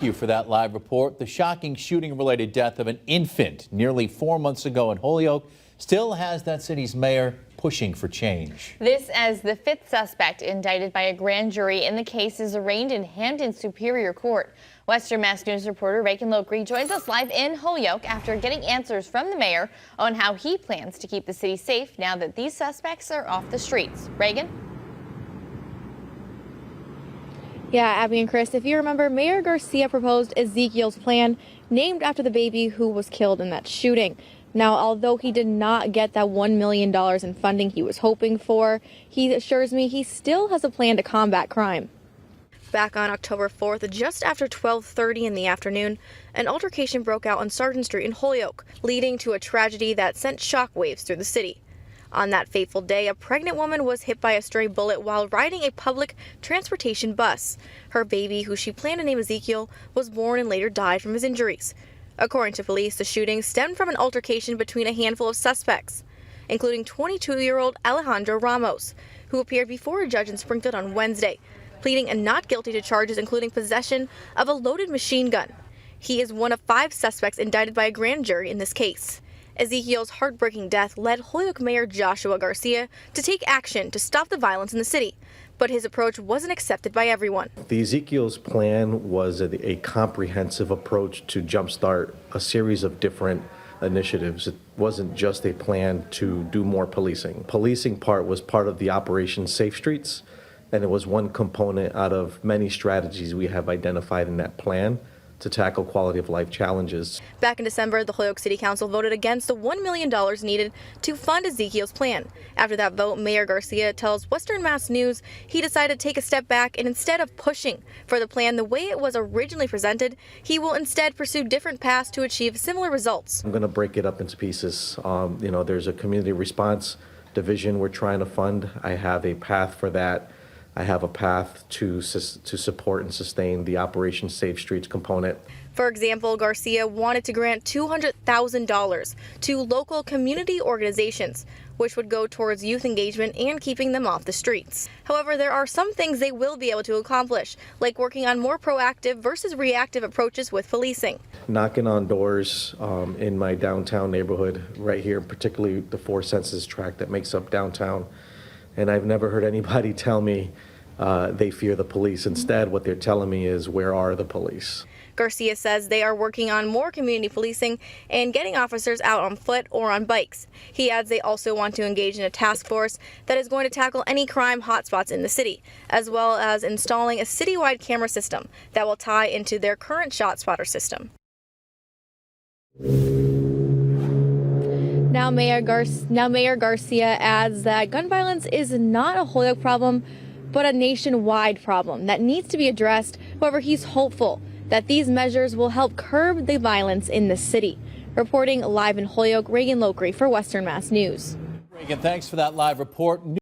Thank you for that live report. The shocking shooting-related death of an infant nearly 4 months ago in Holyoke still has that city's mayor pushing for change. This as the fifth suspect indicted by a grand jury in the case is arraigned in Hampton Superior Court. Western Mass News reporter Reagan Lokri joins us live in Holyoke after getting answers from the mayor on how he plans to keep the city safe now that these suspects are off the streets. Reagan? Yeah, Abby and Chris, if you remember, Mayor Garcia proposed Ezekiel's plan named after the baby who was killed in that shooting. Now, although he did not get that $1 million in funding he was hoping for, he assures me he still has a plan to combat crime. Back on October 4th, just after 12:30 in the afternoon, an altercation broke out on Sargent Street in Holyoke, leading to a tragedy that sent shockwaves through the city. On that fateful day, a pregnant woman was hit by a stray bullet while riding a public transportation bus. Her baby, who she planned to name Ezekiel, was born and later died from his injuries. According to police, the shooting stemmed from an altercation between a handful of suspects, including 22-year-old Alejandro Ramos, who appeared before a judge in Springfield on Wednesday, pleading not guilty to charges including possession of a loaded machine gun. He is one of 5 suspects indicted by a grand jury in this case. Ezekiel's heartbreaking death led Holyoke Mayor Joshua Garcia to take action to stop the violence in the city, but his approach wasn't accepted by everyone. The Ezekiel's plan was a comprehensive approach to jumpstart a series of different initiatives. It wasn't just a plan to do more policing. Policing part was part of the Operation Safe Streets, and it was one component out of many strategies we have identified in that plan to tackle quality of life challenges. Back in December, the Holyoke City Council voted against the $1 million needed to fund Ezekiel's plan. After that vote, Mayor Garcia tells Western Mass News he decided to take a step back, and instead of pushing for the plan the way it was originally presented, he will instead pursue different paths to achieve similar results. I'm going to break it up into pieces. There's a community response division we're trying to fund. I have a path for that. I have a path to support and sustain the Operation Safe Streets component. For example, Garcia wanted to grant $200,000 to local community organizations, which would go towards youth engagement and keeping them off the streets. However, there are some things they will be able to accomplish, like working on more proactive versus reactive approaches with policing. Knocking on doors in my downtown neighborhood right here, particularly the 4 Senses tract that makes up downtown. And I've never heard anybody tell me they fear the police. Instead, what they're telling me is, where are the police? Garcia says they are working on more community policing and getting officers out on foot or on bikes. He adds they also want to engage in a task force that is going to tackle any crime hotspots in the city, as well as installing a citywide camera system that will tie into their current ShotSpotter system. Now Mayor Garcia adds that gun violence is not a Holyoke problem, but a nationwide problem that needs to be addressed. However, he's hopeful that these measures will help curb the violence in the city. Reporting live in Holyoke, Reagan Lokri for Western Mass News. Reagan, thanks for that live report.